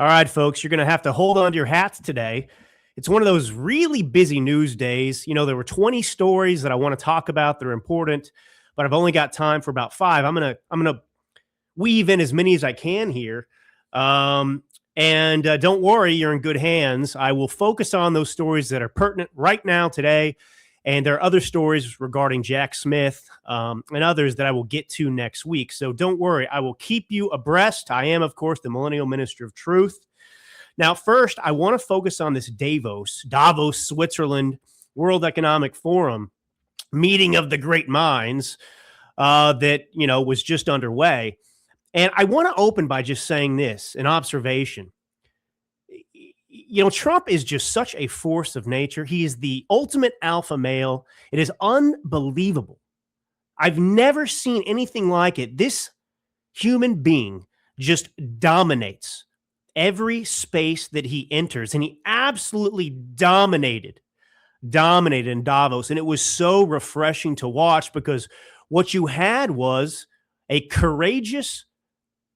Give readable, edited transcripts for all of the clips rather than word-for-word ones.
All right, folks, you're going to have to hold on to your hats today. It's one of those really busy news days. You know, there were 20 stories that I want to talk about that are important, but I've only got time for about 5. I'm going to weave in as many as I can here. And don't worry, you're in good hands. I will focus on those stories that are pertinent right now today. And there are other stories regarding Jack Smith and others that I will get to next week. So don't worry, I will keep you abreast. I am, of course, the Millennial Minister of Truth. Now, first, I want to focus on this Davos, Switzerland, World Economic Forum meeting of the great minds that, was just underway. And I want to open by just saying this, an observation. Trump is just such a force of nature. He is the ultimate alpha male. It is unbelievable. I've never seen anything like it. This human being just dominates every space that he enters, and he absolutely dominated in Davos. And it was so refreshing to watch because what you had was a courageous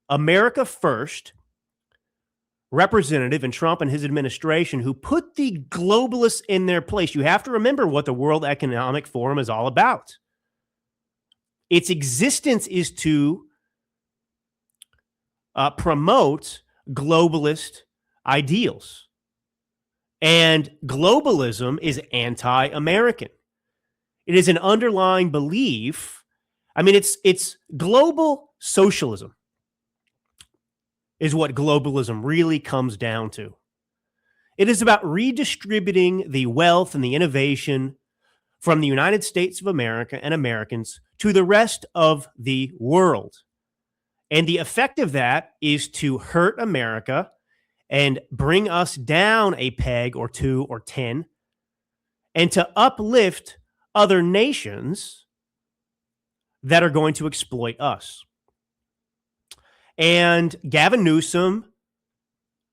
America first representative in Trump and his administration who put the globalists in their place. You have to remember what the World Economic Forum is all about. Its existence is to promote globalist ideals. And globalism is anti-American. It is an underlying belief. I mean, it's global socialism is what globalism really comes down to. It is about redistributing the wealth and the innovation from the United States of America and Americans to the rest of the world. And the effect of that is to hurt America and bring us down a peg or 2 or 10, and to uplift other nations that are going to exploit us. And Gavin Newsom,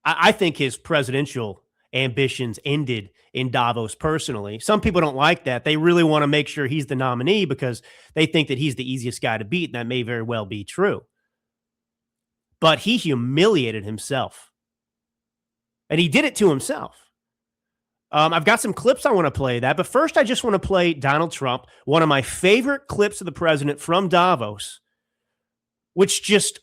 I think his presidential ambitions ended in Davos personally. Some people don't like that. They really want to make sure he's the nominee because they think that he's the easiest guy to beat, and that may very well be true. But he humiliated himself. And he did it to himself. I've got some clips I want to play that. But first, I just want to play Donald Trump, one of my favorite clips of the president from Davos, which just,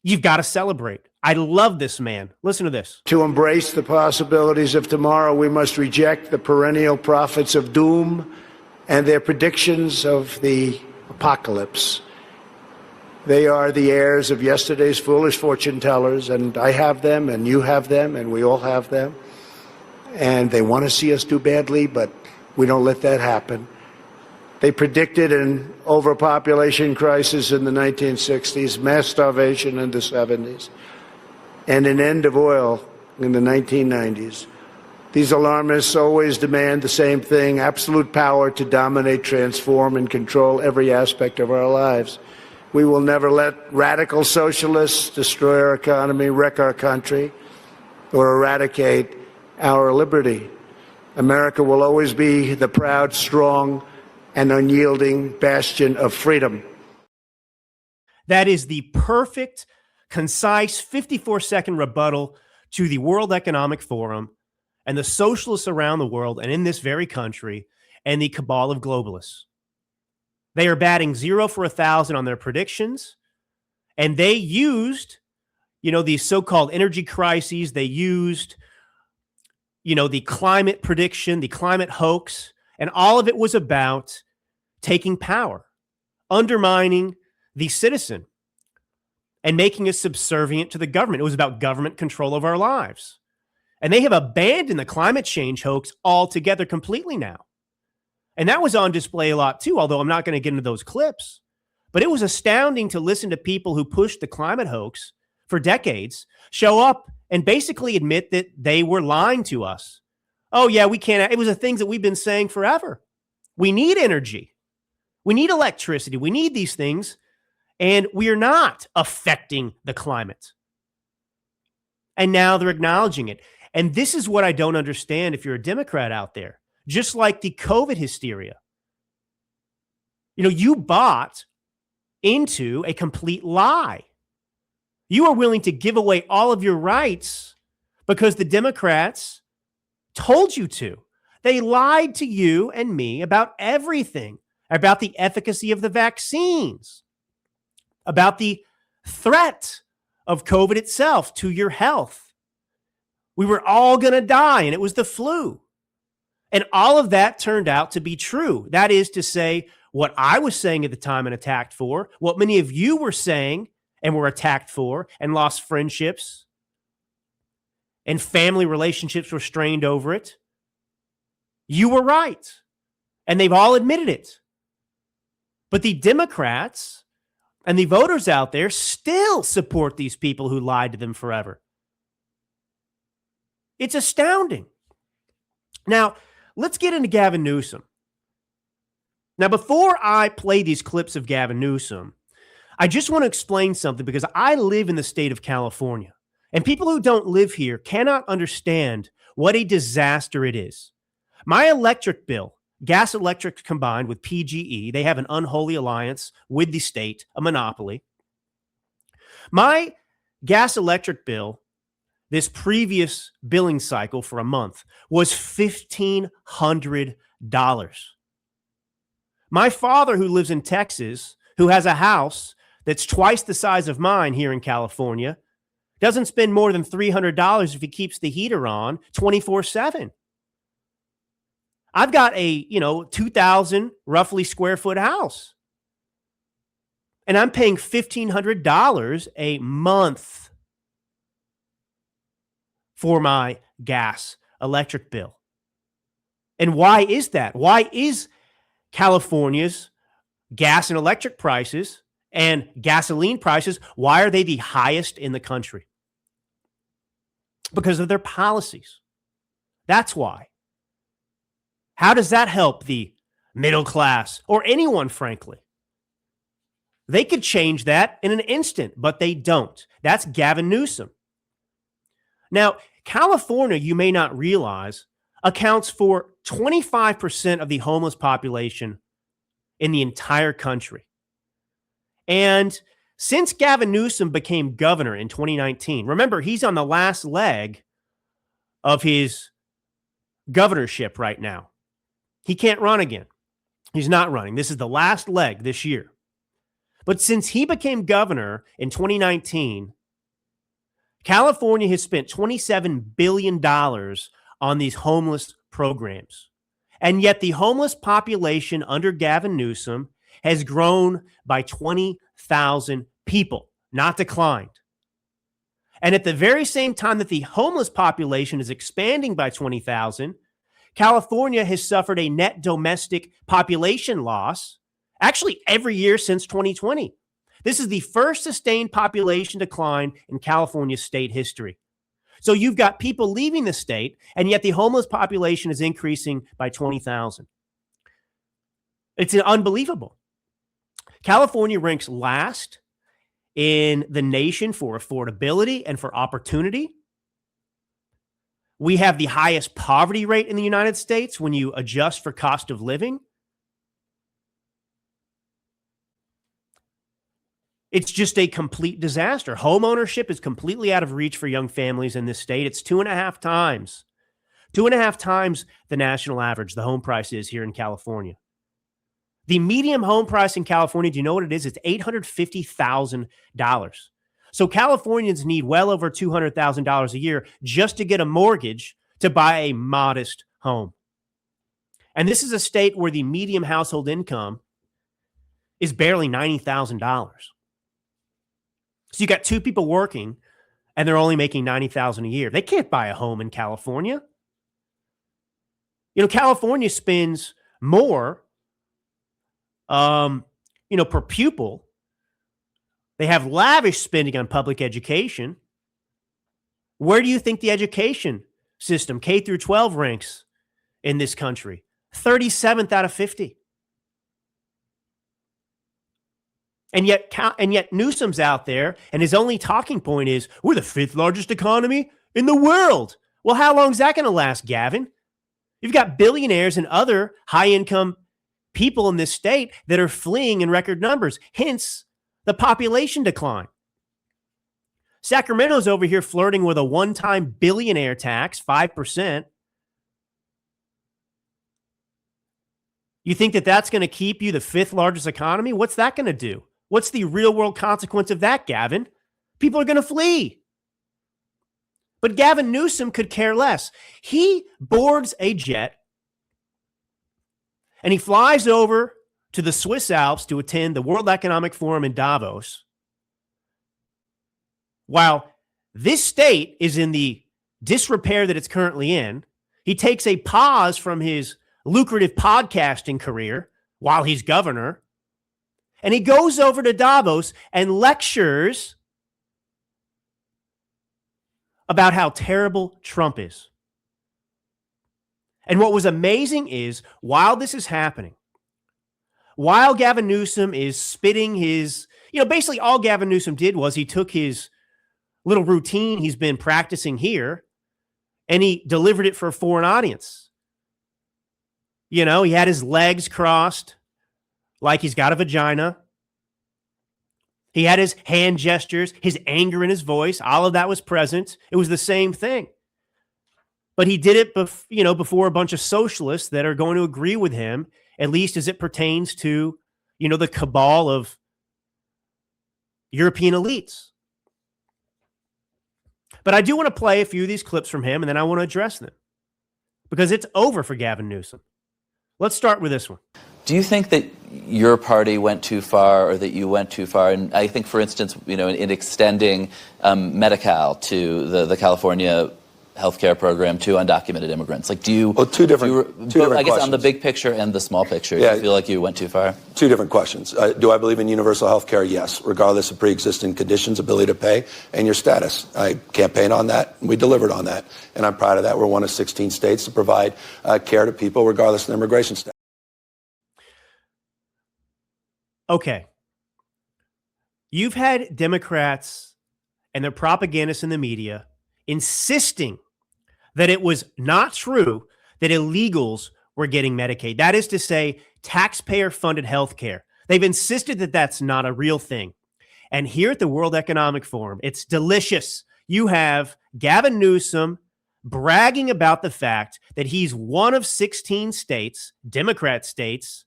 you've got to celebrate. I love this man. Listen to this. To embrace the possibilities of tomorrow, we must reject the perennial prophets of doom and their predictions of the apocalypse. They are the heirs of yesterday's foolish fortune tellers, and I have them, and you have them, and we all have them. And they want to see us do badly, but we don't let that happen. They predicted an overpopulation crisis in the 1960s, mass starvation in the 70s, and an end of oil in the 1990s. These alarmists always demand the same thing: absolute power to dominate, transform, and control every aspect of our lives. We will never let radical socialists destroy our economy, wreck our country, or eradicate our liberty. America will always be the proud, strong, and unyielding bastion of freedom. That is the perfect, concise 54-second rebuttal to the World Economic Forum and the socialists around the world and in this very country and the cabal of globalists. They are batting 0 for 1,000 on their predictions, and they used, these so-called energy crises. They used, the climate prediction, the climate hoax, and all of it was about taking power, undermining the citizen, and making us subservient to the government. It was about government control of our lives. And they have abandoned the climate change hoax altogether completely now. And that was on display a lot too, although I'm not going to get into those clips. But it was astounding to listen to people who pushed the climate hoax for decades show up and basically admit that they were lying to us. Oh, yeah, we can't. It was the things that we've been saying forever. We need energy. We need electricity. We need these things. And we are not affecting the climate. And now they're acknowledging it. And this is what I don't understand if you're a Democrat out there. Just like the COVID hysteria. You bought into a complete lie. You are willing to give away all of your rights because the Democrats told you to. They lied to you and me about everything, about the efficacy of the vaccines, about the threat of COVID itself to your health. We were all going to die, and it was the flu. And all of that turned out to be true. That is to say, what I was saying at the time and attacked for, what many of you were saying and were attacked for and lost friendships, and family relationships were strained over it. You were right. And they've all admitted it. But the Democrats and the voters out there still support these people who lied to them forever. It's astounding. Now, let's get into Gavin Newsom. Now, before I play these clips of Gavin Newsom, I just want to explain something because I live in the state of California. And people who don't live here cannot understand what a disaster it is. My electric bill, gas electric combined with PGE, they have an unholy alliance with the state, a monopoly. My gas electric bill, this previous billing cycle for a month, was $1,500. My father, who lives in Texas, who has a house that's twice the size of mine here in California, doesn't spend more than $300 if he keeps the heater on 24/7. I've got a, 2,000 roughly square foot house. And I'm paying $1,500 a month for my gas electric bill. And why is that? Why is California's gas and electric prices and gasoline prices, why are they the highest in the country? Because of their policies. That's why. How does that help the middle class or anyone, frankly? They could change that in an instant, but they don't. That's Gavin Newsom. Now, California, you may not realize, accounts for 25% of the homeless population in the entire country. And since Gavin Newsom became governor in 2019, remember, he's on the last leg of his governorship right now. He can't run again. He's not running. This is the last leg this year. But since he became governor in 2019, California has spent $27 billion on these homeless programs. And yet the homeless population under Gavin Newsom has grown by 20,000 people, not declined. And at the very same time that the homeless population is expanding by 20,000, California has suffered a net domestic population loss, actually every year since 2020. This is the first sustained population decline in California's state history. So you've got people leaving the state, and yet the homeless population is increasing by 20,000. It's unbelievable. California ranks last in the nation for affordability and for opportunity. We have the highest poverty rate in the United States when you adjust for cost of living. It's just a complete disaster. Home ownership is completely out of reach for young families in this state. It's 2.5 times the national average, the home price is here in California. The median home price in California, do you know what it is? It's $850,000. So Californians need well over $200,000 a year just to get a mortgage to buy a modest home. And this is a state where the median household income is barely $90,000. So you got two people working and they're only making $90,000 a year. They can't buy a home in California. California spends more, per pupil. They have lavish spending on public education. Where do you think the education system, K through 12, ranks in this country? 37th out of 50. And yet Newsom's out there, and his only talking point is, we're the 5th largest economy in the world. Well, how long is that going to last, Gavin? You've got billionaires and other high-income people in this state that are fleeing in record numbers, hence the population decline. Sacramento's over here flirting with a one-time billionaire tax, 5%. You think that that's going to keep you the fifth largest economy? What's that going to do? What's the real world consequence of that, Gavin? People are going to flee. But Gavin Newsom could care less. He boards a jet and he flies over to the Swiss Alps to attend the World Economic Forum in Davos, while this state is in the disrepair that it's currently in. He takes a pause from his lucrative podcasting career while he's governor, and he goes over to Davos and lectures about how terrible Trump is. And what was amazing is, while this is happening, while Gavin Newsom is spitting his, basically all Gavin Newsom did was he took his little routine he's been practicing here and he delivered it for a foreign audience. He had his legs crossed like he's got a vagina. He had his hand gestures, his anger in his voice. All of that was present. It was the same thing. But he did it before a bunch of socialists that are going to agree with him, at least as it pertains to, the cabal of European elites. But I do want to play a few of these clips from him, and then I want to address them because it's over for Gavin Newsom. Let's start with this one. Do you think that your party went too far or that you went too far? And I think, for instance, in extending Medi-Cal to the California healthcare program to undocumented immigrants. Like, do you... Well, two different I guess questions. on the big picture and the small picture, do you feel like you went too far? Two different questions. Do I believe in universal health care? Yes, regardless of pre-existing conditions, ability to pay, and your status. I campaigned on that, and we delivered on that. And I'm proud of that. We're one of 16 states to provide care to people regardless of their immigration status. Okay. You've had Democrats and their propagandists in the media insisting that it was not true that illegals were getting Medicaid. That is to say, taxpayer-funded health care. They've insisted that that's not a real thing. And here at the World Economic Forum, it's delicious. You have Gavin Newsom bragging about the fact that he's one of 16 states, Democrat states,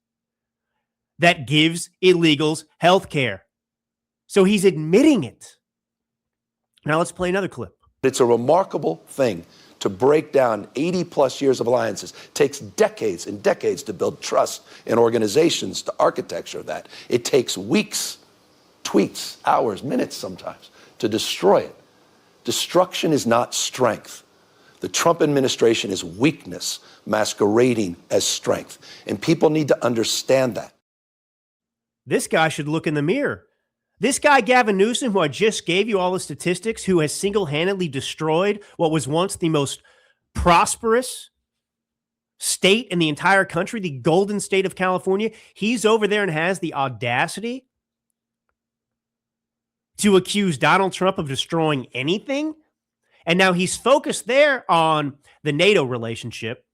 that gives illegals health care. So he's admitting it. Now let's play another clip. It's a remarkable thing to break down 80-plus years of alliances. It takes decades and decades to build trust in organizations, the architecture of that. It takes weeks, tweets, hours, minutes sometimes to destroy it. Destruction is not strength. The Trump administration is weakness masquerading as strength. And people need to understand that. This guy should look in the mirror. This guy, Gavin Newsom, who I just gave you all the statistics, who has single-handedly destroyed what was once the most prosperous state in the entire country, the golden state of California, he's over there and has the audacity to accuse Donald Trump of destroying anything. And now he's focused there on the NATO relationship.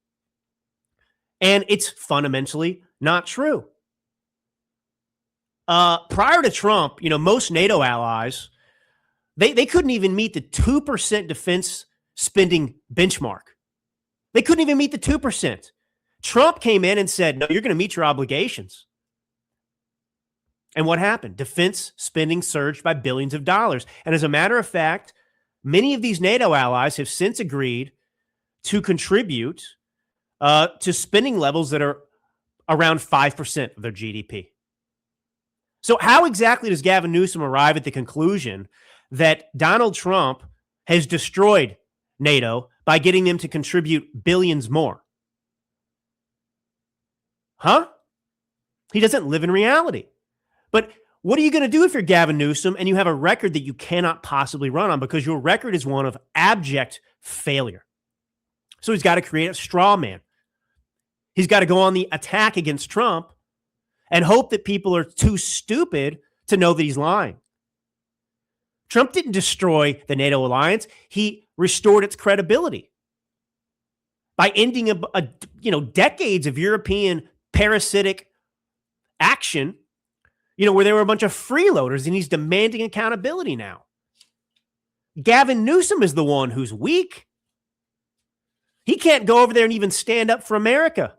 And it's fundamentally not true. Prior to Trump, most NATO allies, they couldn't even meet the 2% defense spending benchmark. They couldn't even meet the 2%. Trump came in and said, no, you're going to meet your obligations. And what happened? Defense spending surged by billions of dollars. And as a matter of fact, many of these NATO allies have since agreed to contribute to spending levels that are around 5% of their GDP. So how exactly does Gavin Newsom arrive at the conclusion that Donald Trump has destroyed NATO by getting them to contribute billions more? Huh? He doesn't live in reality. But what are you going to do if you're Gavin Newsom and you have a record that you cannot possibly run on because your record is one of abject failure? So he's got to create a straw man. He's got to go on the attack against Trump and hope that people are too stupid to know that he's lying. Trump didn't destroy the NATO alliance. He restored its credibility by ending decades of European parasitic action, where there were a bunch of freeloaders, and he's demanding accountability now. Gavin Newsom is the one who's weak. He can't go over there and even stand up for America.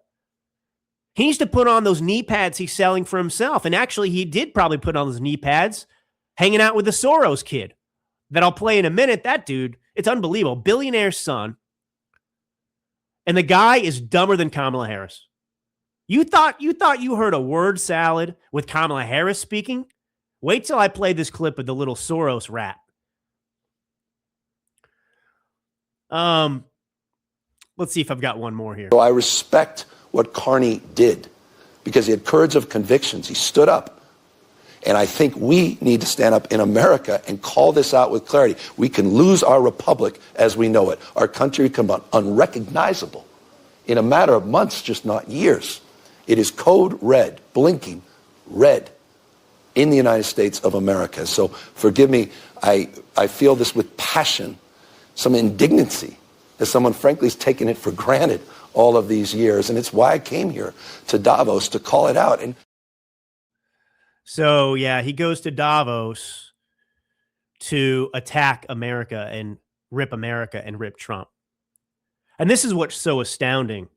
He needs to put on those knee pads he's selling for himself. And actually, he did probably put on those knee pads hanging out with the Soros kid that I'll play in a minute. That dude, it's unbelievable. Billionaire's son. And the guy is dumber than Kamala Harris. You thought you heard a word salad with Kamala Harris speaking? Wait till I play this clip of the little Soros rat. Let's see if I've got one more here. So I respect what Carney did because he had courage of convictions. He stood up. And I think we need to stand up in America and call this out with clarity. We can lose our republic as we know it. Our country can become unrecognizable in a matter of months, just not years. It is code red, blinking red in the United States of America. So forgive me, I feel this with passion, some indignancy, as someone frankly has taken it for granted all of these years. And it's why I came here to Davos to call it out. And so, yeah, he goes to Davos to attack America and rip Trump. And this is what's so astounding.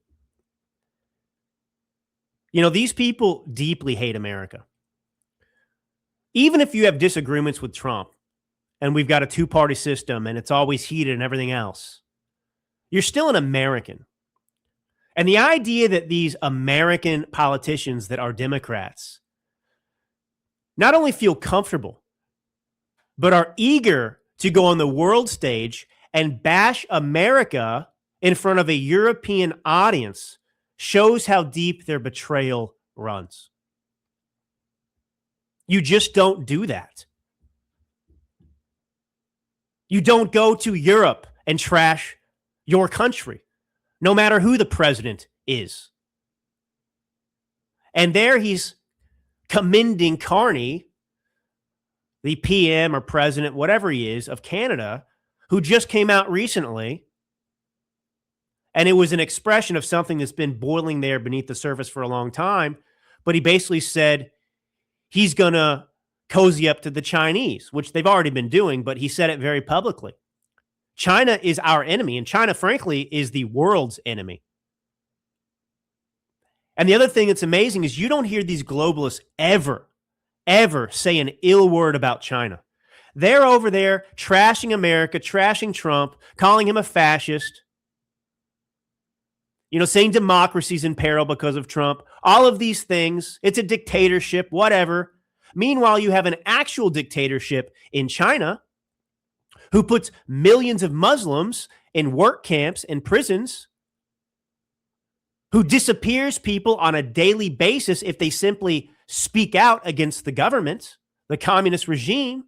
You know, these people deeply hate America. Even if you have disagreements with Trump and we've got a two-party system and it's always heated and everything else, you're still an American. And the idea that these American politicians that are Democrats not only feel comfortable, but are eager to go on the world stage and bash America in front of a European audience shows how deep their betrayal runs. You just don't do that. You don't go to Europe and trash your country, no matter who the president is. And there he's commending Carney, the PM or president, whatever he is, of Canada, who just came out recently. And it was an expression of something that's been boiling there beneath the surface for a long time. But he basically said he's going to cozy up to the Chinese, which they've already been doing, but he said it very publicly. China is our enemy, and China, frankly, is the world's enemy. And the other thing that's amazing is you don't hear these globalists ever say an ill word about China. They're over there trashing America, trashing Trump, calling him a fascist, you know, saying democracy's in peril because of Trump, all of these things. It's a dictatorship, whatever. Meanwhile, you have an actual dictatorship in China who puts millions of Muslims in work camps and prisons, who disappears people on a daily basis if they simply speak out against the government, the communist regime.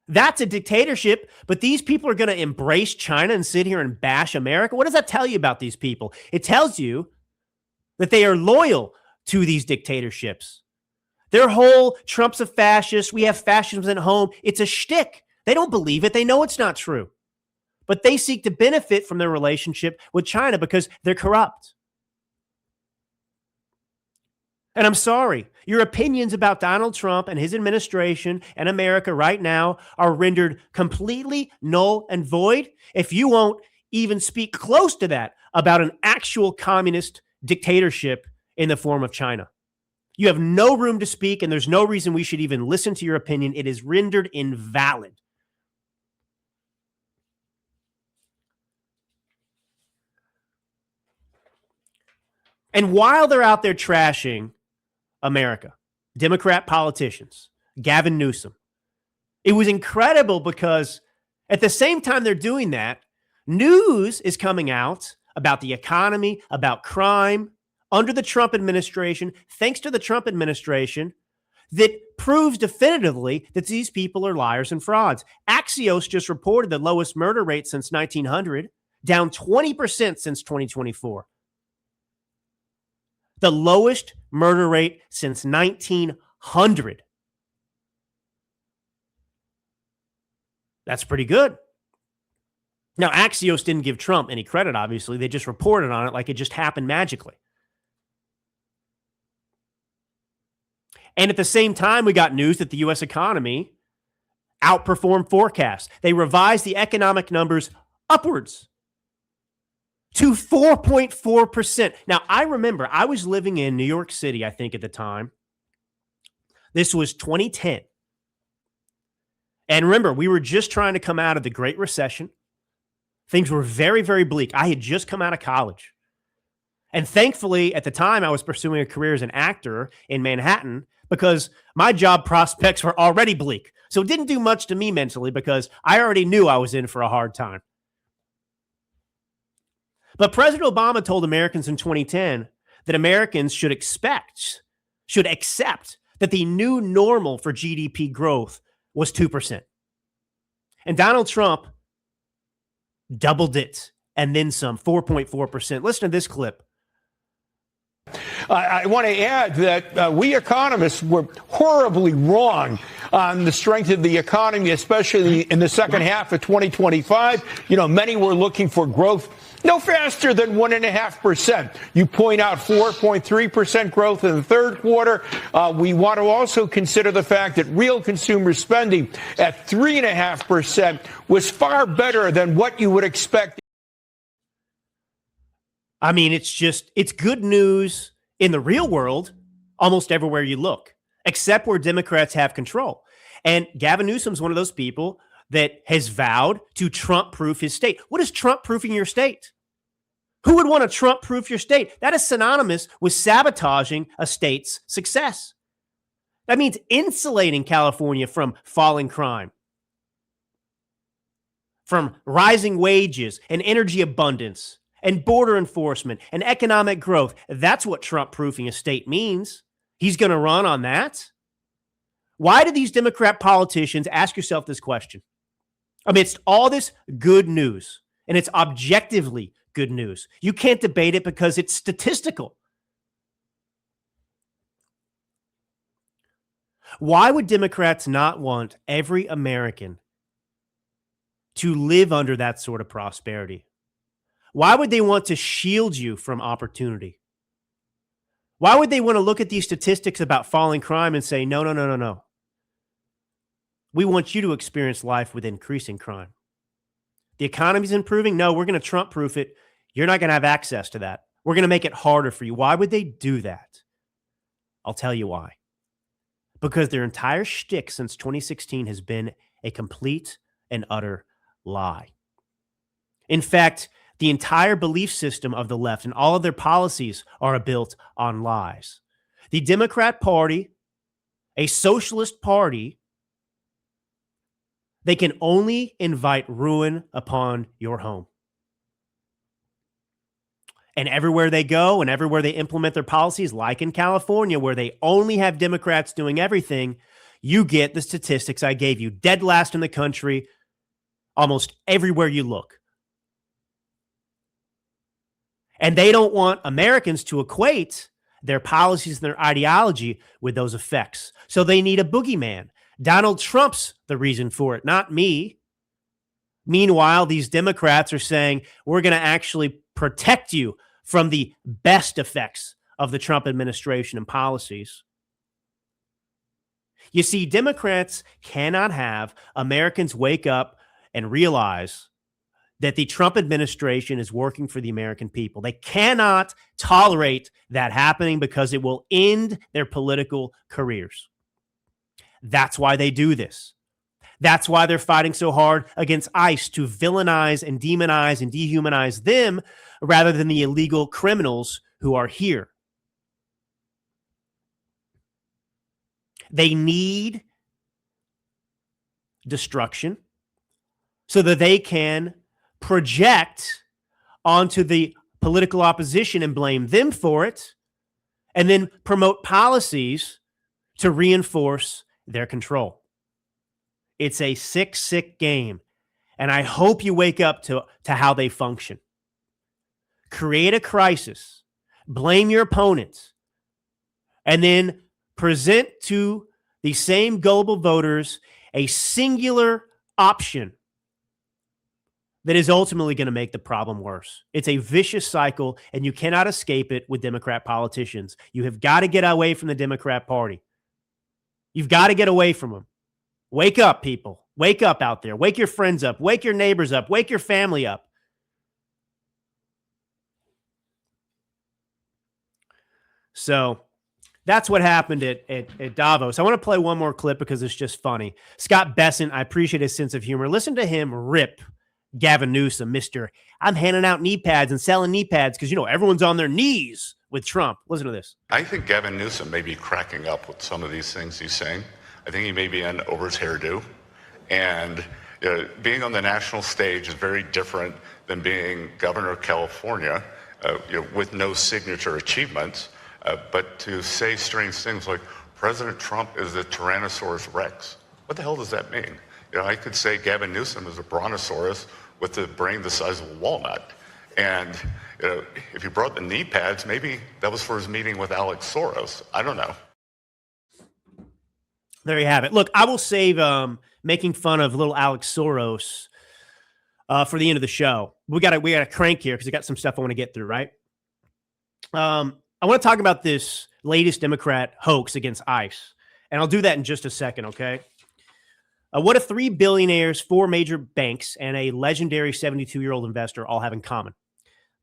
That's a dictatorship, but these people are going to embrace China and sit here and bash America. What does that tell you about these people? It tells you that they are loyal to these dictatorships. Their whole Trump's a fascist, we have fascism at home, it's a shtick. They don't believe it. They know it's not true. But they seek to benefit from their relationship with China because they're corrupt. And I'm sorry, your opinions about Donald Trump and his administration and America right now are rendered completely null and void if you won't even speak close to that about an actual communist dictatorship in the form of China. You have no room to speak, and there's no reason we should even listen to your opinion. It is rendered invalid. And while they're out there trashing America, Democrat politicians, Gavin Newsom, it was incredible because at the same time they're doing that, news is coming out about the economy, about crime under the Trump administration, thanks to the Trump administration, that proves definitively that these people are liars and frauds. Axios just reported the lowest murder rate since 1900, down 20% since 2024. The lowest murder rate since 1900. That's pretty good. Now, Axios didn't give Trump any credit, obviously. They just reported on it like it just happened magically. And at the same time, we got news that the U.S. economy outperformed forecasts. They revised the economic numbers upwards to 4.4%. Now, I remember I was living in New York City, I think, at the time. This was 2010. And remember, we were just trying to come out of the Great Recession. Things were very, very bleak. I had just come out of college. And thankfully, at the time, I was pursuing a career as an actor in Manhattan because my job prospects were already bleak. So it didn't do much to me mentally because I already knew I was in for a hard time. But President Obama told Americans in 2010 that Americans should accept that the new normal for GDP growth was 2%. And Donald Trump doubled it and then some, 4.4%. Listen to this clip. I want to add that we economists were horribly wrong on the strength of the economy, especially in the second half of 2025. You know, many were looking for growth no faster than 1.5%. You point out 4.3% growth in the third quarter. We want to also consider the fact that real consumer spending at 3.5% was far better than what you would expect. I mean, it's good news in the real world almost everywhere you look, except where Democrats have control. And Gavin Newsom's one of those people that has vowed to Trump-proof his state. What is Trump-proofing your state? Who would want to Trump-proof your state? That is synonymous with sabotaging a state's success. That means insulating California from falling crime, from rising wages and energy abundance and border enforcement and economic growth. That's what Trump-proofing a state means. He's going to run on that. Why do these Democrat politicians, ask yourself this question, amidst all this good news, and it's objectively good news, you can't debate it because it's statistical. Why would Democrats not want every American to live under that sort of prosperity? Why would they want to shield you from opportunity? Why would they want to look at these statistics about falling crime and say, no, no, no, no, no. We want you to experience life with increasing crime. The economy's improving. No, we're going to Trump-proof it. You're not going to have access to that. We're going to make it harder for you. Why would they do that? I'll tell you why. Because their entire shtick since 2016 has been a complete and utter lie. In fact, the entire belief system of the left and all of their policies are built on lies. The Democrat Party, a socialist party, they can only invite ruin upon your home. And everywhere they go and everywhere they implement their policies, like in California, where they only have Democrats doing everything, you get the statistics I gave you. Dead last in the country, almost everywhere you look. And they don't want Americans to equate their policies and their ideology with those effects. So they need a boogeyman. Donald Trump's the reason for it, not me. Meanwhile, these Democrats are saying, we're going to actually protect you from the best effects of the Trump administration and policies. You see, Democrats cannot have Americans wake up and realize that the Trump administration is working for the American people. They cannot tolerate that happening because it will end their political careers. That's why they do this. That's why they're fighting so hard against ICE to villainize and demonize and dehumanize them rather than the illegal criminals who are here. They need destruction so that they can project onto the political opposition and blame them for it, and then promote policies to reinforce their control. It's a sick, sick game, and I hope you wake up to how they function. Create a crisis, blame your opponents, and then present to the same gullible voters a singular option that is ultimately going to make the problem worse. It's a vicious cycle, and you cannot escape it with Democrat politicians. You have got to get away from the Democrat Party. You've got to get away from them. Wake up, people. Wake up out there. Wake your friends up. Wake your neighbors up. Wake your family up. So that's what happened at Davos. I want to play one more clip because it's just funny. Scott Bessent, I appreciate his sense of humor. Listen to him rip Gavin Newsom, Mr. I'm handing out knee pads and selling knee pads because, everyone's on their knees with Trump. Listen to this. I think Gavin Newsom may be cracking up with some of these things he's saying. I think he may be in over his hairdo. And being on the national stage is very different than being governor of California with no signature achievements. But to say strange things like President Trump is the Tyrannosaurus Rex, what the hell does that mean? I could say Gavin Newsom is a brontosaurus with a brain the size of a walnut. And if he brought the knee pads, maybe that was for his meeting with Alex Soros. I don't know. There you have it. Look, I will save making fun of little Alex Soros for the end of the show. We got a crank here because I got some stuff I want to get through, right? I want to talk about this latest Democrat hoax against ICE, and I'll do that in just a second, okay? What do 3 billionaires, 4 major banks, and a legendary 72-year-old investor all have in common?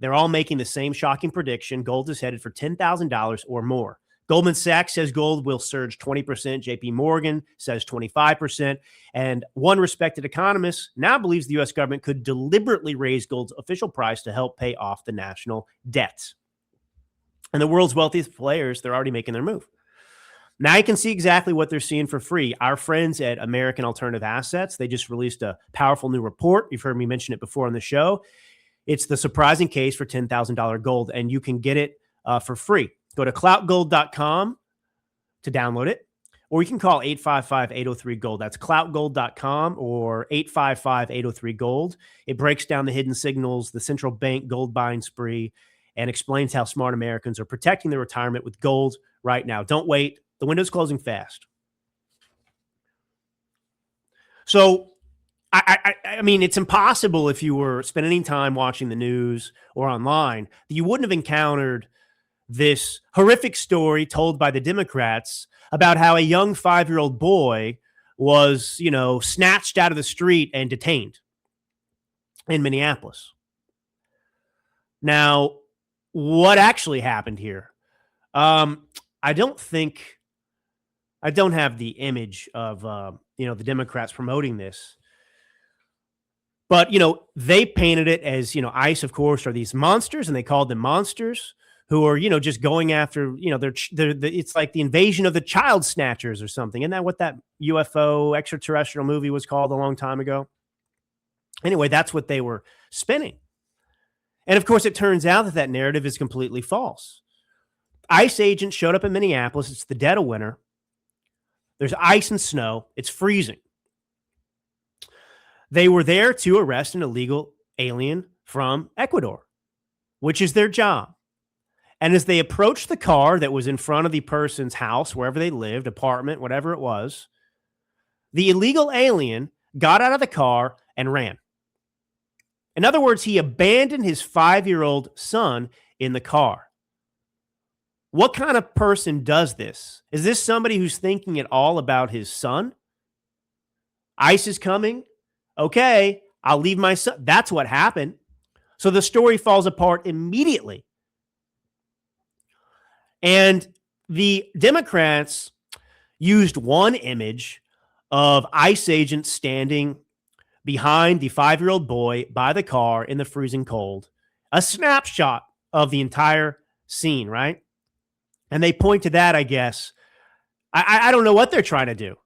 They're all making the same shocking prediction. Gold is headed for $10,000 or more. Goldman Sachs says gold will surge 20%. JP Morgan says 25%. And one respected economist now believes the U.S. government could deliberately raise gold's official price to help pay off the national debt. And the world's wealthiest players, they're already making their move. Now you can see exactly what they're seeing for free. Our friends at American Alternative Assets, they just released a powerful new report. You've heard me mention it before on the show. It's the surprising case for $10,000 gold, and you can get it for free. Go to cloutgold.com to download it, or you can call 855-803-GOLD. That's cloutgold.com or 855-803-GOLD. It breaks down the hidden signals, the central bank gold buying spree, and explains how smart Americans are protecting their retirement with gold right now. Don't wait. The window's closing fast. So, I mean, it's impossible if you were spending any time watching the news or online that you wouldn't have encountered this horrific story told by the Democrats about how a young 5-year-old boy was, snatched out of the street and detained in Minneapolis. Now, what actually happened here? I don't have the image of, the Democrats promoting this. But, they painted it as, ICE, of course, are these monsters, and they called them monsters who are, just going after, it's like the invasion of the child snatchers or something. Isn't that what that UFO extraterrestrial movie was called a long time ago? Anyway, that's what they were spinning. And of course, it turns out that narrative is completely false. ICE agents showed up in Minneapolis. It's the dead of winter. There's ice and snow. It's freezing. They were there to arrest an illegal alien from Ecuador, which is their job. And as they approached the car that was in front of the person's house, wherever they lived, apartment, whatever it was, the illegal alien got out of the car and ran. In other words, he abandoned his 5-year-old son in the car. What kind of person does this? Is this somebody who's thinking at all about his son? ICE is coming. Okay, I'll leave my son. That's what happened. So the story falls apart immediately. And the Democrats used one image of ICE agents standing behind the 5-year-old boy by the car in the freezing cold, a snapshot of the entire scene, right? And they point to that, I guess. I don't know what they're trying to do.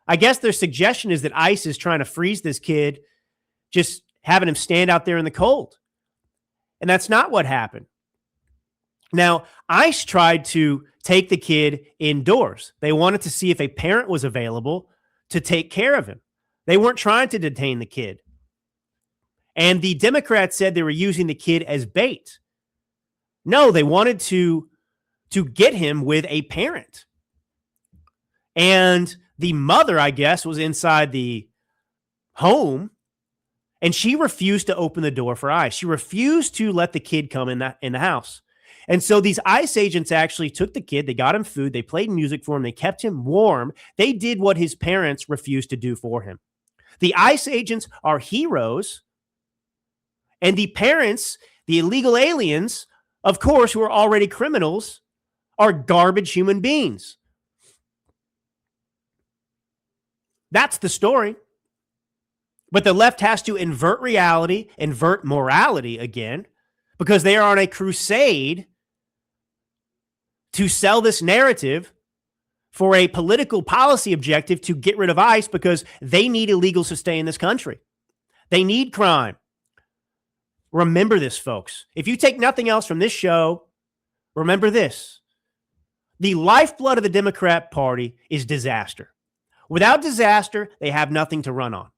I guess their suggestion is that ICE is trying to freeze this kid, just having him stand out there in the cold. And that's not what happened. Now, ICE tried to take the kid indoors. They wanted to see if a parent was available to take care of him. They weren't trying to detain the kid. And the Democrats said they were using the kid as bait. No, they wanted to get him with a parent. And the mother, I guess, was inside the home, and she refused to open the door for ICE. She refused to let the kid come in the house. And so these ICE agents actually took the kid, they got him food, they played music for him, they kept him warm. They did what his parents refused to do for him. The ICE agents are heroes, and the parents, the illegal aliens, of course, who are already criminals, are garbage human beings. That's the story. But the left has to invert reality, invert morality again, because they are on a crusade to sell this narrative for a political policy objective to get rid of ICE because they need illegals to stay in this country. They need crime. Remember this, folks. If you take nothing else from this show, remember this. The lifeblood of the Democrat Party is disaster. Without disaster, they have nothing to run on.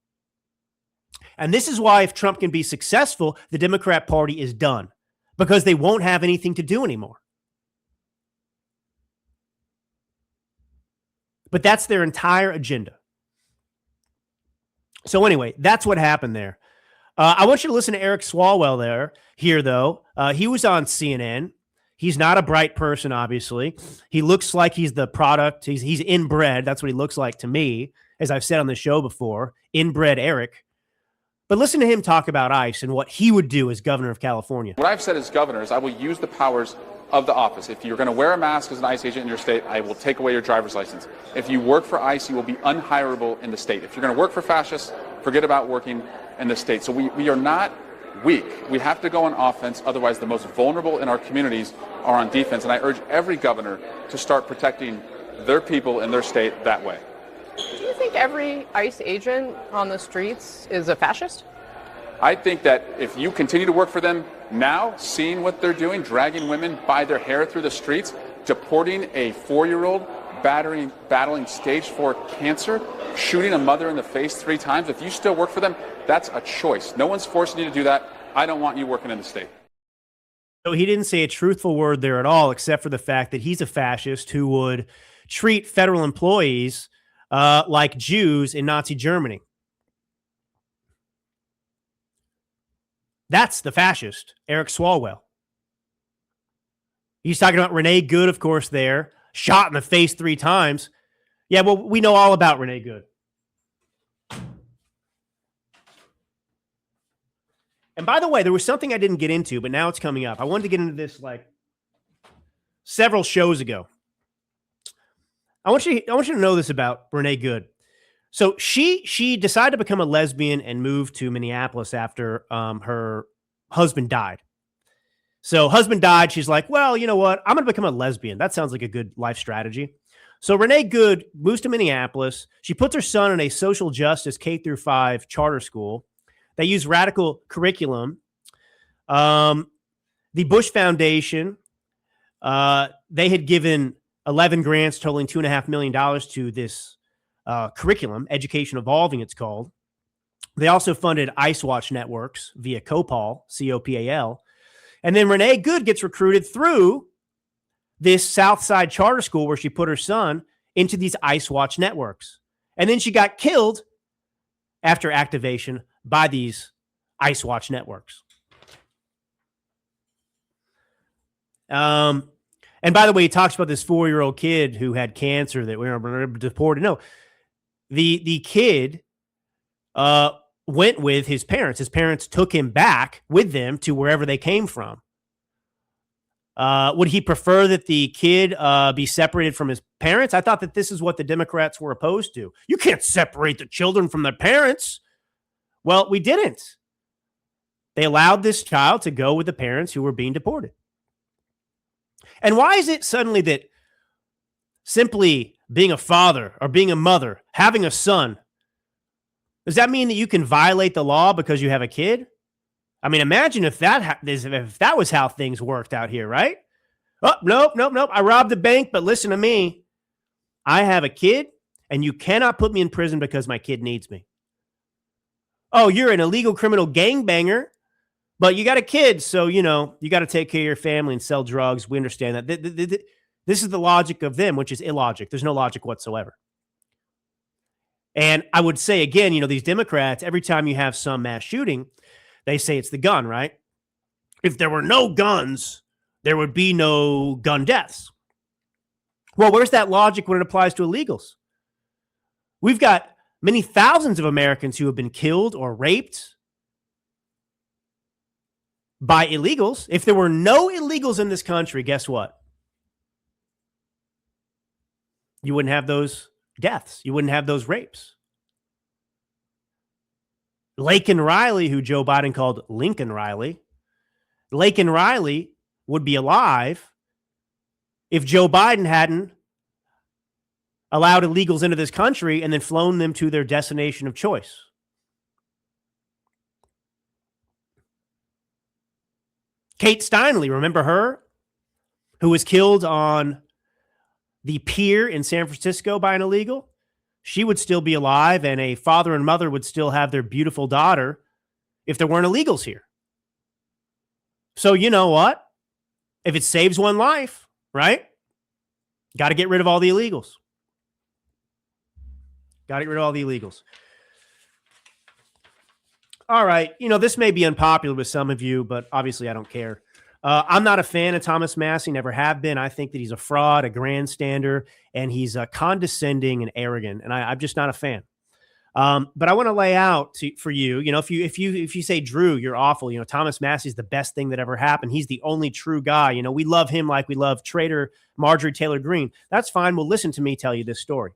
And this is why if Trump can be successful, the Democrat Party is done because they won't have anything to do anymore. But that's their entire agenda. So anyway, that's what happened there. I want you to listen to Eric Swalwell here, though. He was on CNN. He's not a bright person, obviously. He looks like he's the product. He's inbred. That's what he looks like to me, as I've said on the show before. Inbred Eric. But listen to him talk about ICE and what he would do as governor of California. What I've said as governor is I will use the powers of the office. If you're going to wear a mask as an ICE agent in your state, I will take away your driver's license. If you work for ICE, you will be unhirable in the state. If you're going to work for fascists, forget about working in the state. So we are not weak. We have to go on offense. Otherwise, the most vulnerable in our communities are on defense. And I urge every governor to start protecting their people in their state that way. Do you think every ICE agent on the streets is a fascist? I think that if you continue to work for them now, seeing what they're doing, dragging women by their hair through the streets, deporting a 4-year-old, battling stage 4 cancer, shooting a mother in the face 3 times, if you still work for them, that's a choice. No one's forcing you to do that. I don't want you working in the state. So he didn't say a truthful word there at all, except for the fact that he's a fascist who would treat federal employees like Jews in Nazi Germany. That's the fascist, Eric Swalwell. He's talking about Renee Good, of course, there, shot in the face 3 times. Yeah, well, we know all about Renee Good. And by the way, there was something I didn't get into, but now it's coming up. I wanted to get into this like several shows ago. I want you to know this about Renee Good. So she decided to become a lesbian and moved to Minneapolis after her husband died. So husband died. She's like, well, you know what? I'm going to become a lesbian. That sounds like a good life strategy. So Renee Good moves to Minneapolis. She puts her son in a social justice K-5 charter school. They use radical curriculum. The Bush Foundation, they had given 11 grants totaling $2.5 million to this curriculum, Education Evolving, it's called. They also funded ICE Watch networks via COPAL, C-O-P-A-L. And then Renee Good gets recruited through this Southside charter school where she put her son into these ICE Watch networks. And then she got killed after activation by these ICE Watch networks. And by the way, he talks about this 4-year-old kid who had cancer that we were deported. No, the kid went with his parents. His parents took him back with them to wherever they came from. Would he prefer that the kid be separated from his parents? I thought that this is what the Democrats were opposed to. You can't separate the children from their parents. Well, we didn't. They allowed this child to go with the parents who were being deported. And why is it suddenly that simply being a father or being a mother, having a son, does that mean that you can violate the law because you have a kid? I mean, imagine if that was how things worked out here, right? Oh, nope. I robbed a bank, but listen to me. I have a kid, and you cannot put me in prison because my kid needs me. Oh, you're an illegal criminal gangbanger, but you got a kid, so, you got to take care of your family and sell drugs. We understand that. This is the logic of them, which is illogic. There's no logic whatsoever. And I would say, again, these Democrats, every time you have some mass shooting, they say it's the gun, right? If there were no guns, there would be no gun deaths. Well, where's that logic when it applies to illegals? We've got many thousands of Americans who have been killed or raped by illegals. If there were no illegals in this country, guess what? You wouldn't have those deaths. You wouldn't have those rapes. Laken Riley, who Joe Biden called Lincoln Riley, Laken Riley would be alive if Joe Biden hadn't allowed illegals into this country and then flown them to their destination of choice. Kate Steinle, remember her? Who was killed on the pier in San Francisco by an illegal? She would still be alive, and a father and mother would still have their beautiful daughter if there weren't illegals here. So you know what? If it saves one life, right? Got to get rid of all the illegals. Got to get rid of all the illegals. All right. You know, this may be unpopular with some of you, but obviously I don't care. I'm not a fan of Thomas Massie, never have been. I think that he's a fraud, a grandstander, and he's condescending and arrogant, and I'm just not a fan. But I want to lay out for you, you know, if you say, Drew, you're awful, you know, Thomas Massie's the best thing that ever happened. He's the only true guy. You know, we love him like we love traitor Marjorie Taylor Greene. That's fine. Well, listen to me tell you this story.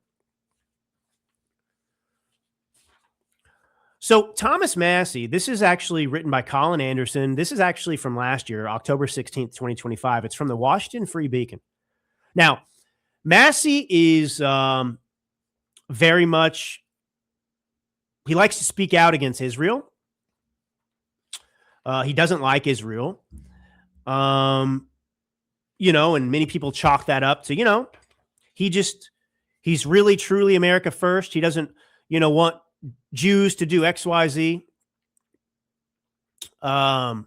So Thomas Massie, this is actually written by Colin Anderson. This is actually from last year, October 16th, 2025. It's from the Washington Free Beacon. Now, Massie is very much, he likes to speak out against Israel. He doesn't like Israel. You know, and many people chalk that up to, you know, he's really, truly America first. He doesn't, you know, want Jews to do X, Y, Z. And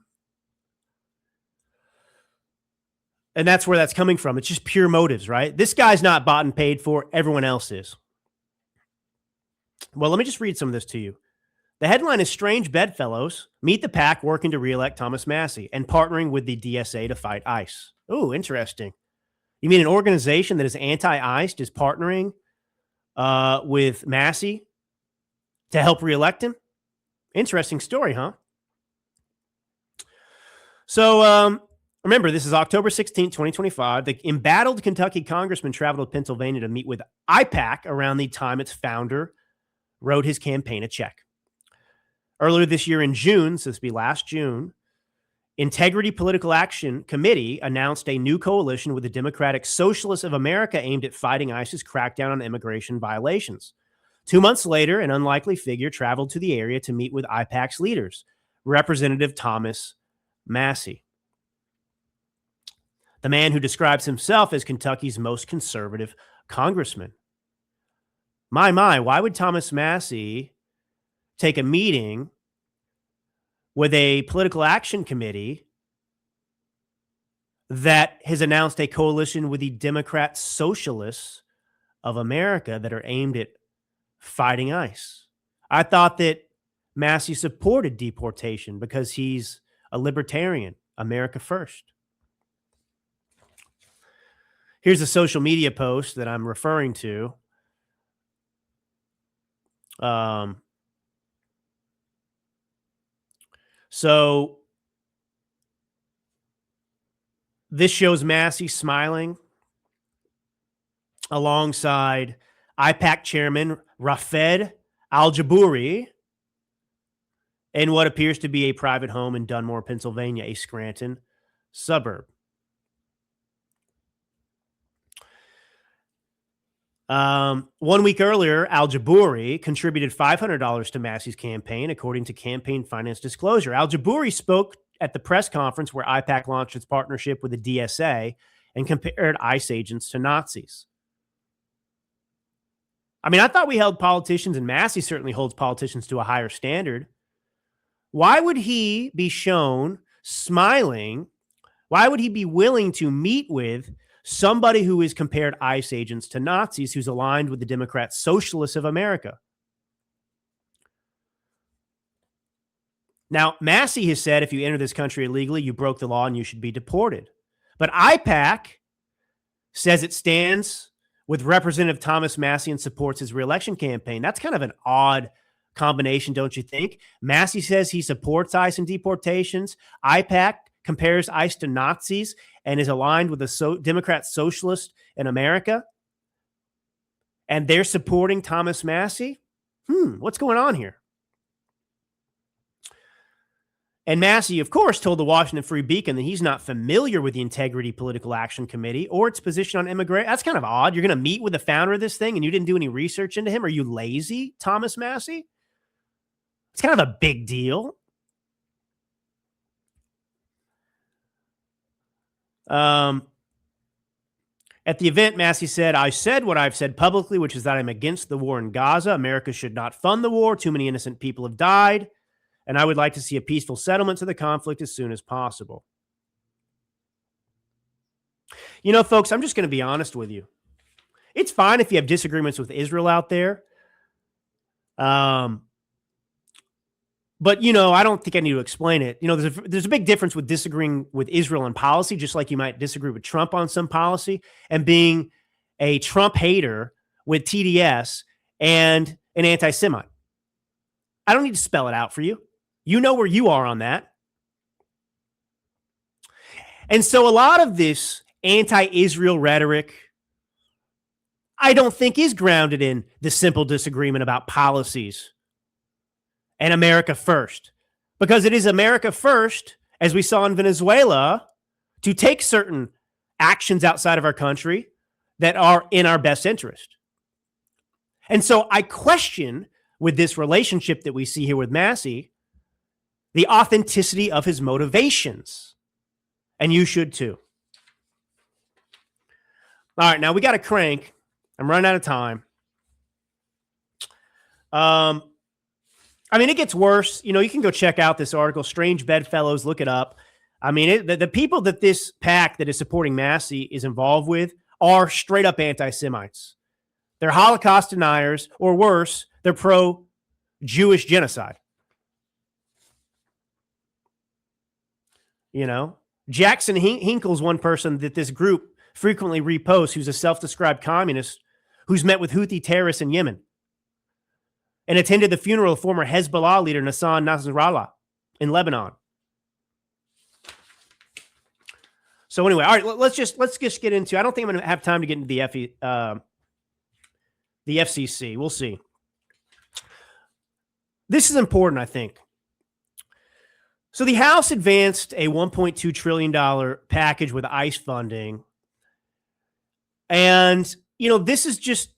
that's where that's coming from. It's just pure motives, right? This guy's not bought and paid for. Everyone else is. Well, let me just read some of this to you. The headline is Strange Bedfellows Meet the Pack Working to Reelect Thomas Massie and Partnering with the DSA to Fight ICE. Oh, interesting. You mean an organization that is anti-ICE is partnering with Massie to help reelect him? Interesting story, huh? So remember, this is October 16th, 2025. The embattled Kentucky congressman traveled to Pennsylvania to meet with IPAC around the time its founder wrote his campaign a check. Earlier this year in June, so this would be last June, Integrity Political Action Committee announced a new coalition with the Democratic Socialists of America aimed at fighting ICE's crackdown on immigration violations. 2 months later, an unlikely figure traveled to the area to meet with IPAC's leaders, Representative Thomas Massie, the man who describes himself as Kentucky's most conservative congressman. My, why would Thomas Massie take a meeting with a political action committee that has announced a coalition with the Democrat Socialists of America that are aimed at fighting ICE? I thought that Massie supported deportation because he's a libertarian, America first. Here's a social media post that I'm referring to. So this shows Massie smiling alongside IPAC chairman Rafed Al-Jabouri in what appears to be a private home in Dunmore, Pennsylvania, a Scranton suburb. 1 week earlier, Al-Jabouri contributed $500 to Massie's campaign, according to campaign finance disclosure. Al-Jabouri spoke at the press conference where IPAC launched its partnership with the DSA and compared ICE agents to Nazis. I mean, I thought we held politicians, and Massie certainly holds politicians to a higher standard. Why would he be shown smiling? Why would he be willing to meet with somebody who has compared ICE agents to Nazis, who's aligned with the Democrat Socialists of America? Now, Massie has said if you enter this country illegally, you broke the law and you should be deported. But IPAC says it stands with Representative Thomas Massie and supports his reelection campaign. That's kind of an odd combination, don't you think? Massie says he supports ICE and deportations. IPAC compares ICE to Nazis and is aligned with the Democrat socialist in America. And they're supporting Thomas Massie? What's going on here? And Massie, of course, told the Washington Free Beacon that he's not familiar with the Integrity Political Action Committee or its position on immigration. That's kind of odd. You're going to meet with the founder of this thing and you didn't do any research into him. Are you lazy, Thomas Massie? It's kind of a big deal. At the event, Massie said, I said what I've said publicly, which is that I'm against the war in Gaza. America should not fund the war. Too many innocent people have died. And I would like to see a peaceful settlement to the conflict as soon as possible. You know, folks, I'm just going to be honest with you. It's fine if you have disagreements with Israel out there. But, you know, I don't think I need to explain it. You know, there's a big difference with disagreeing with Israel on policy, just like you might disagree with Trump on some policy, and being a Trump hater with TDS and an anti-Semite. I don't need to spell it out for you. You know where you are on that. And so a lot of this anti-Israel rhetoric, I don't think is grounded in the simple disagreement about policies and America first. Because it is America first, as we saw in Venezuela, to take certain actions outside of our country that are in our best interest. And so I question, with this relationship that we see here with Massie, the authenticity of his motivations. And you should too. All right, now we got to crank. I'm running out of time. I mean, it gets worse. You know, you can go check out this article, Strange Bedfellows, look it up. I mean, the people that this PAC that is supporting Massie is involved with are straight up anti-Semites. They're Holocaust deniers, or worse, they're pro-Jewish genocide. You know, Jackson Hinkle's one person that this group frequently reposts, who's a self-described communist who's met with Houthi terrorists in Yemen and attended the funeral of former Hezbollah leader Hassan Nasrallah in Lebanon. So anyway, all right, let's just get into. I don't think I'm going to have time to get into the FCC. We'll see. This is important, I think. So the House advanced a $1.2 trillion package with ICE funding. And, you know, this is just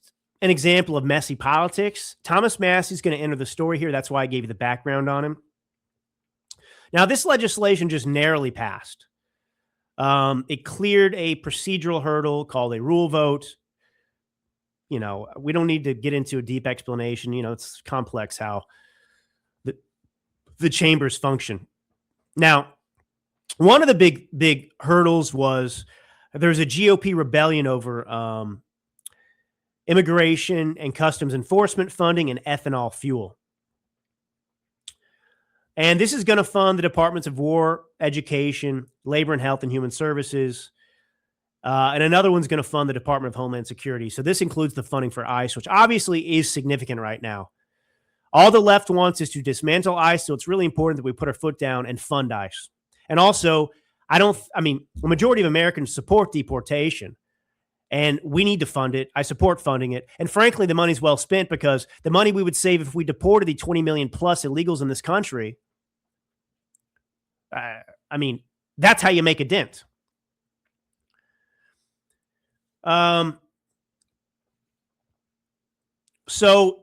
an example of messy politics. Thomas Massie is going to enter the story here. That's why I gave you the background on him. Now, this legislation just narrowly passed. It cleared a procedural hurdle called a rule vote. You know, we don't need to get into a deep explanation. You know, it's complex how the chambers function. Now, one of the big hurdles was there's a GOP rebellion over immigration and customs enforcement funding and ethanol fuel. And this is going to fund the Departments of War, Education, Labor and Health and Human Services. And another one's going to fund the Department of Homeland Security. So this includes the funding for ICE, which obviously is significant right now. All the left wants is to dismantle ICE, so it's really important that we put our foot down and fund ICE. And also, the majority of Americans support deportation, and we need to fund it. I support funding it. And frankly, the money's well spent, because the money we would save if we deported the 20 million plus illegals in this country, that's how you make a dent. So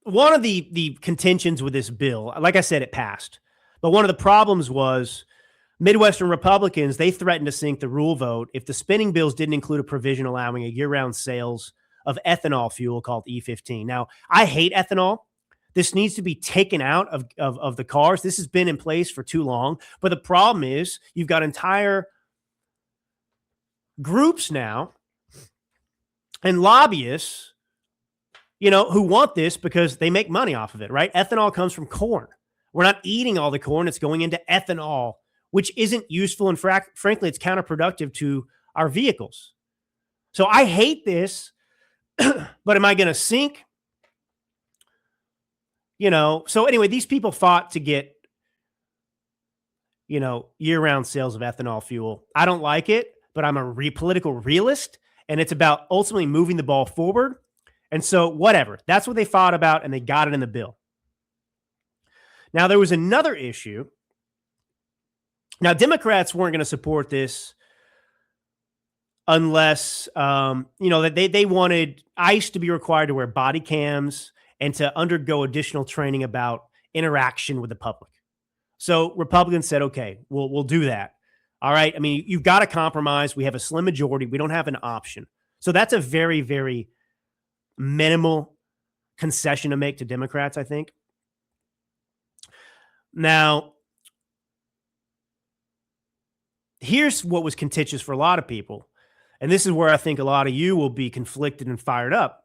one of the contentions with this bill, like I said, it passed. But one of the problems was Midwestern Republicans, they threatened to sink the rule vote if the spending bills didn't include a provision allowing a year-round sales of ethanol fuel called E15. Now, I hate ethanol. This needs to be taken out of the cars. This has been in place for too long. But the problem is you've got entire groups now and lobbyists, you know, who want this because they make money off of it, right? Ethanol comes from corn. We're not eating all the corn. It's going into ethanol, which isn't useful. And frankly, it's counterproductive to our vehicles. So I hate this. But am I going to sink? So anyway, these people fought to get, year-round sales of ethanol fuel. I don't like it, but I'm a political realist, and it's about ultimately moving the ball forward. And so whatever, that's what they fought about, and they got it in the bill. Now, there was another issue. Now, Democrats weren't going to support this unless, that they wanted ICE to be required to wear body cams and to undergo additional training about interaction with the public. So Republicans said, okay, we'll do that. All right. I mean, you've got to compromise. We have a slim majority. We don't have an option. So that's a very, very minimal concession to make to Democrats, I think. Now, here's what was contentious for a lot of people. And this is where I think a lot of you will be conflicted and fired up.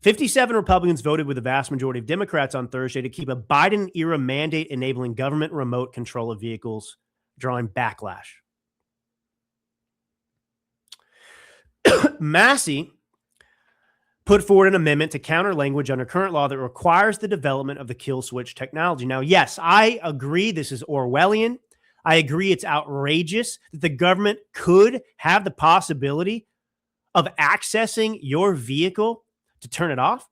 57 Republicans voted with the vast majority of Democrats on Thursday to keep a Biden-era mandate enabling government remote control of vehicles, drawing backlash. Massie put forward an amendment to counter language under current law that requires the development of the kill switch technology. Now, yes, I agree this is Orwellian. I agree it's outrageous that the government could have the possibility of accessing your vehicle to turn it off.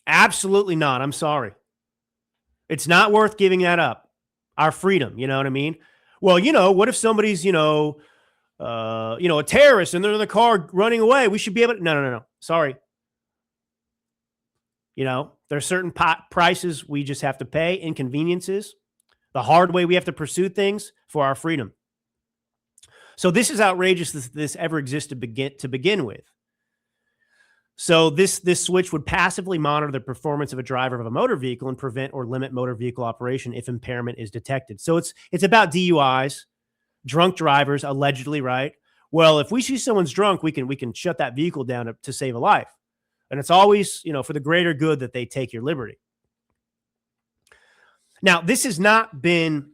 Absolutely not. I'm sorry. It's not worth giving that up. Our freedom, you know what I mean? Well, what if somebody's, a terrorist and they're in the car running away? We should be able to. No. Sorry. There's certain prices we just have to pay, inconveniences, the hard way we have to pursue things for our freedom. So this is outrageous that this ever existed to begin with. So this switch would passively monitor the performance of a driver of a motor vehicle and prevent or limit motor vehicle operation if impairment is detected. So it's about DUIs, drunk drivers, allegedly, right? Well, if we see someone's drunk, we can shut that vehicle down to save a life. And it's always, for the greater good that they take your liberty. Now, this has not been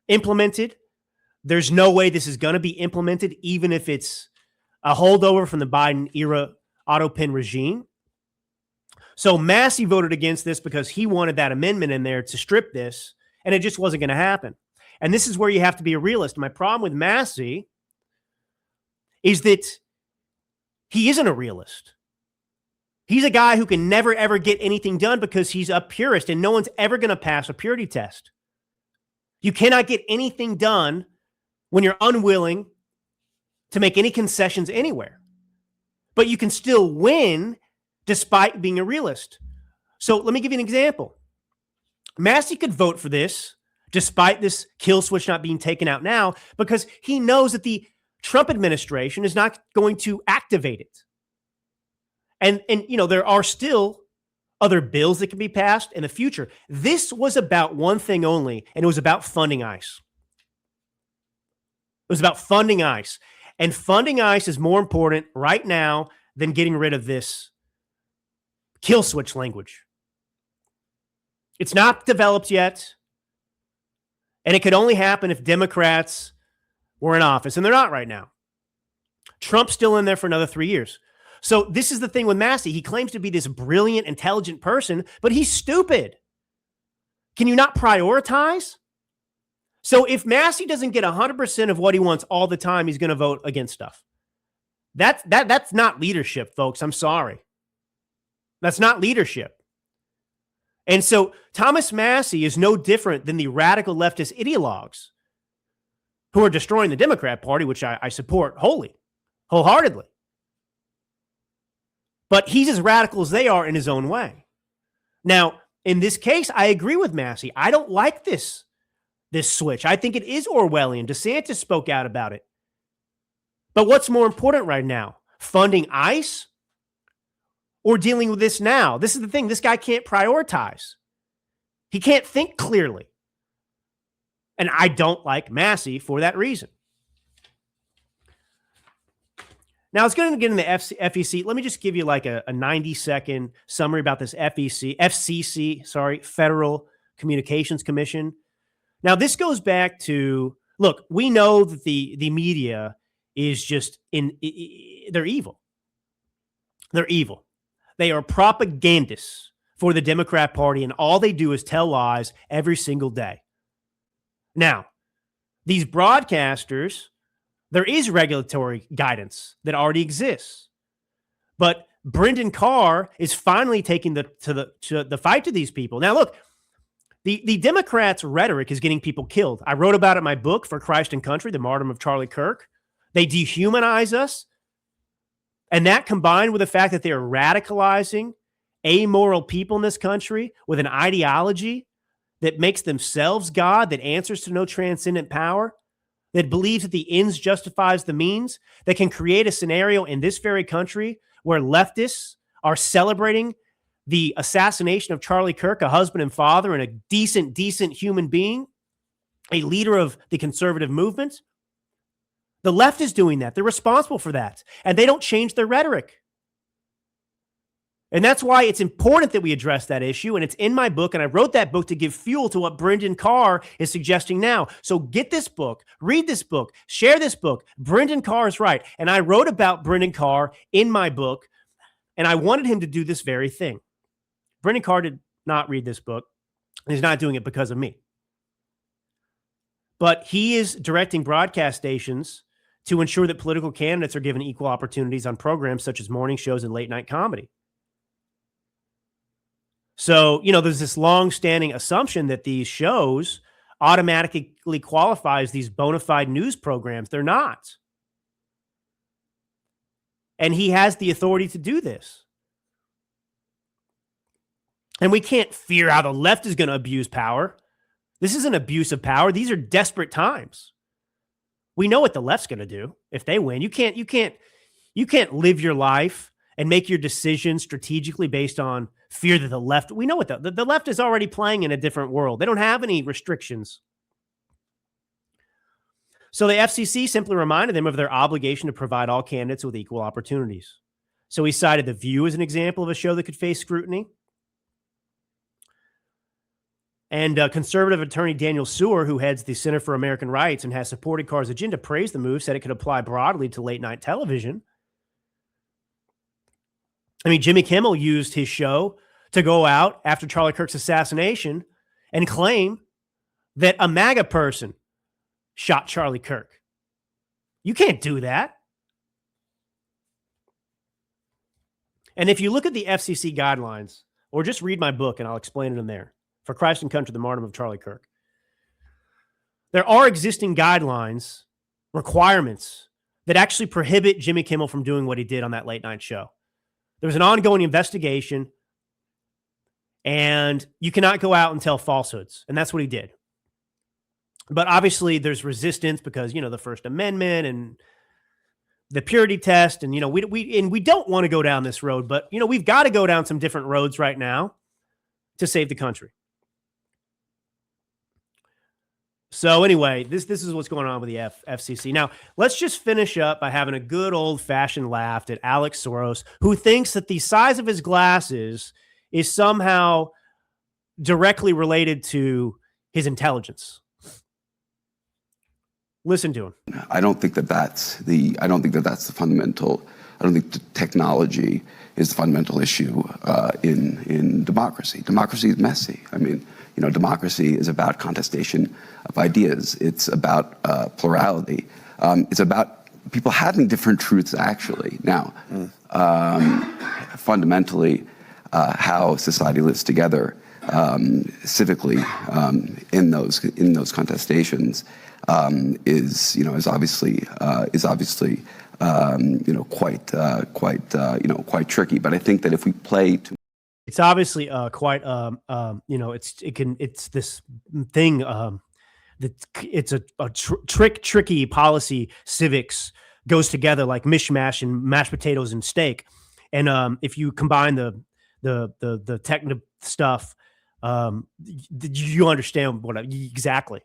implemented. There's no way this is going to be implemented, even if it's a holdover from the Biden era auto pin regime. So Massie voted against this because he wanted that amendment in there to strip this, and it just wasn't going to happen. And this is where you have to be a realist. My problem with Massie is that he isn't a realist. He's a guy who can never, ever get anything done because he's a purist, and no one's ever going to pass a purity test. You cannot get anything done when you're unwilling to make any concessions anywhere. But you can still win despite being a realist. So let me give you an example. Massie could vote for this despite this kill switch not being taken out now because he knows that the Trump administration is not going to activate it. And there are still other bills that can be passed in the future. This was about one thing only, and it was about funding ICE. It was about funding ICE. And funding ICE is more important right now than getting rid of this kill switch language. It's not developed yet. And it could only happen if Democrats were in office. And they're not right now. Trump's still in there for another 3 years. So this is the thing with Massie. He claims to be this brilliant, intelligent person, but he's stupid. Can you not prioritize? So if Massie doesn't get 100% of what he wants all the time, he's going to vote against stuff. That's not leadership, folks. I'm sorry. That's not leadership. And so Thomas Massie is no different than the radical leftist ideologues who are destroying the Democrat Party, which I support wholeheartedly. But he's as radical as they are in his own way. Now, in this case, I agree with Massie. I don't like this switch. I think it is Orwellian. DeSantis spoke out about it. But what's more important right now? Funding ICE or dealing with this now? This is the thing. This guy can't prioritize. He can't think clearly. And I don't like Massie for that reason. Now, it's going to get in the FEC. Let me just give you like a 90-second summary about this FCC, Federal Communications Commission. Now, this goes back to, look, we know that the media is just they're evil. They're evil. They are propagandists for the Democrat Party, and all they do is tell lies every single day. Now, these broadcasters, there is regulatory guidance that already exists, but Brendan Carr is finally taking the fight to these people. Now, look, the Democrats' rhetoric is getting people killed. I wrote about it in my book, For Christ and Country, The Martyrdom of Charlie Kirk. They dehumanize us. And that combined with the fact that they are radicalizing amoral people in this country with an ideology that makes themselves God, that answers to no transcendent power, that believes that the ends justifies the means, that can create a scenario in this very country where leftists are celebrating the assassination of Charlie Kirk, a husband and father and a decent human being, a leader of the conservative movement. The left is doing that. They're responsible for that. And they don't change their rhetoric. And that's why it's important that we address that issue. And it's in my book. And I wrote that book to give fuel to what Brendan Carr is suggesting now. So get this book, read this book, share this book. Brendan Carr is right. And I wrote about Brendan Carr in my book. And I wanted him to do this very thing. Brendan Carr did not read this book. And he's not doing it because of me. But he is directing broadcast stations to ensure that political candidates are given equal opportunities on programs such as morning shows and late night comedy. So, there's this long-standing assumption that these shows automatically qualify as these bona fide news programs. They're not. And he has the authority to do this. And we can't fear how the left is going to abuse power. This isn't abuse of power. These are desperate times. We know what the left's going to do if they win. You can't live your life and make your decisions strategically based on fear that the left. We know what the left is already playing in a different world. They don't have any restrictions. So the FCC simply reminded them of their obligation to provide all candidates with equal opportunities. So he cited The View as an example of a show that could face scrutiny. And conservative attorney Daniel Sewer, who heads the Center for American Rights and has supported Carr's agenda, praised the move, said it could apply broadly to late night television. I mean, Jimmy Kimmel used his show to go out after Charlie Kirk's assassination and claim that a MAGA person shot Charlie Kirk. You can't do that. And if you look at the FCC guidelines, or just read my book and I'll explain it in there, For Christ and Country, The Martyrdom of Charlie Kirk. There are existing guidelines, requirements that actually prohibit Jimmy Kimmel from doing what he did on that late night show. There was an ongoing investigation, and you cannot go out and tell falsehoods, and that's what he did. But obviously, there's resistance because the First Amendment and the purity test, and we don't want to go down this road, but we've got to go down some different roads right now to save the country. So anyway, this is what's going on with the FCC. Now, let's just finish up by having a good old-fashioned laugh at Alex Soros, who thinks that the size of his glasses is somehow directly related to his intelligence. Listen to him. I don't think that's the fundamental. I don't think the technology is the fundamental issue in democracy. Democracy is messy. I mean, democracy is about contestation of ideas. It's about plurality. It's about people having different truths, actually. Now, fundamentally, how society lives together civically in those contestations is obviously quite tricky. But I think that if we play to it's obviously quite it's this thing that it's a tricky policy. Civics goes together like mishmash and mashed potatoes and steak, and if you combine the technical stuff, you understand what exactly.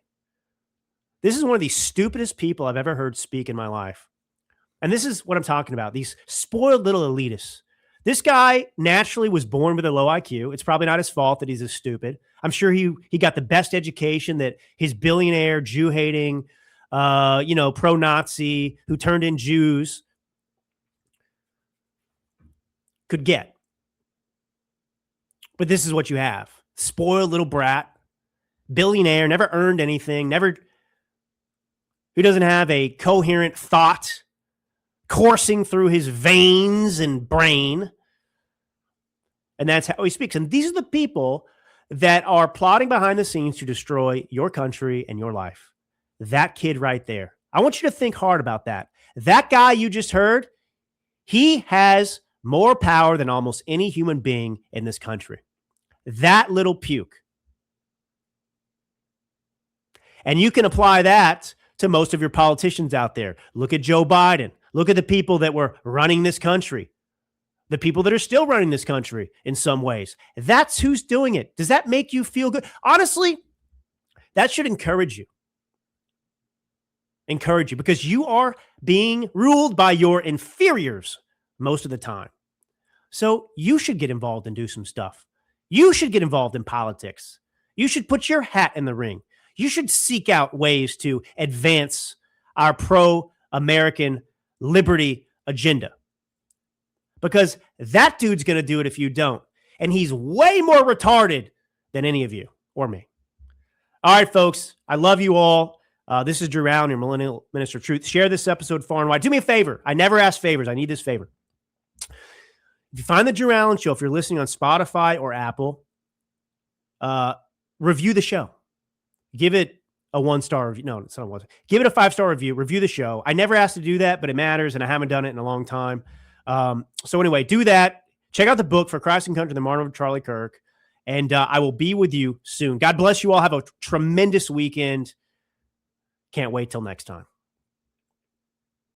This is one of the stupidest people I've ever heard speak in my life, and this is what I'm talking about. These spoiled little elitists. This guy naturally was born with a low IQ. It's probably not his fault that he's this stupid. I'm sure he got the best education that his billionaire, Jew-hating, pro-Nazi, who turned in Jews could get. But this is what you have. Spoiled little brat, billionaire, never earned anything, who doesn't have a coherent thought coursing through his veins and brain. And that's how he speaks. And these are the people that are plotting behind the scenes to destroy your country and your life. That kid right there. I want you to think hard about that. That guy you just heard, he has more power than almost any human being in this country. That little puke. And you can apply that to most of your politicians out there. Look at Joe Biden. Look at the people that were running this country. The people that are still running this country in some ways. That's who's doing it. Does that make you feel good? Honestly, that should encourage you. Encourage you, because you are being ruled by your inferiors most of the time. So you should get involved and do some stuff. You should get involved in politics. You should put your hat in the ring. You should seek out ways to advance our pro-American liberty agenda. Because that dude's going to do it if you don't. And he's way more retarded than any of you or me. All right, folks. I love you all. This is Drew Allen, your Millennial Minister of Truth. Share this episode far and wide. Do me a favor. I never ask favors. I need this favor. If you find the Drew Allen Show, if you're listening on Spotify or Apple, review the show. Give it a 1-star review. No, it's not 1. Give it a 5-star review. Review the show. I never asked to do that, but it matters, and I haven't done it in a long time. So anyway, do that. Check out the book For Christ and Country, the Martyrdom of Charlie Kirk, and I will be with you soon. God bless you all. Have a tremendous weekend. Can't wait till next time.